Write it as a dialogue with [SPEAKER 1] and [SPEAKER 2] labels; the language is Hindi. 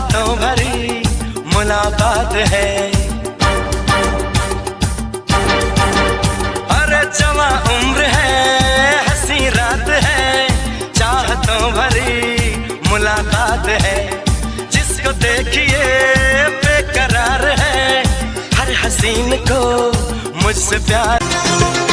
[SPEAKER 1] चाहतों भरी मुलाकात है। अरे जवां उम्र है, हंसी रात है, चाहतों भरी मुलाकात है। जिसको देखिए बेकरार है, हर हसीन को मुझसे प्यार।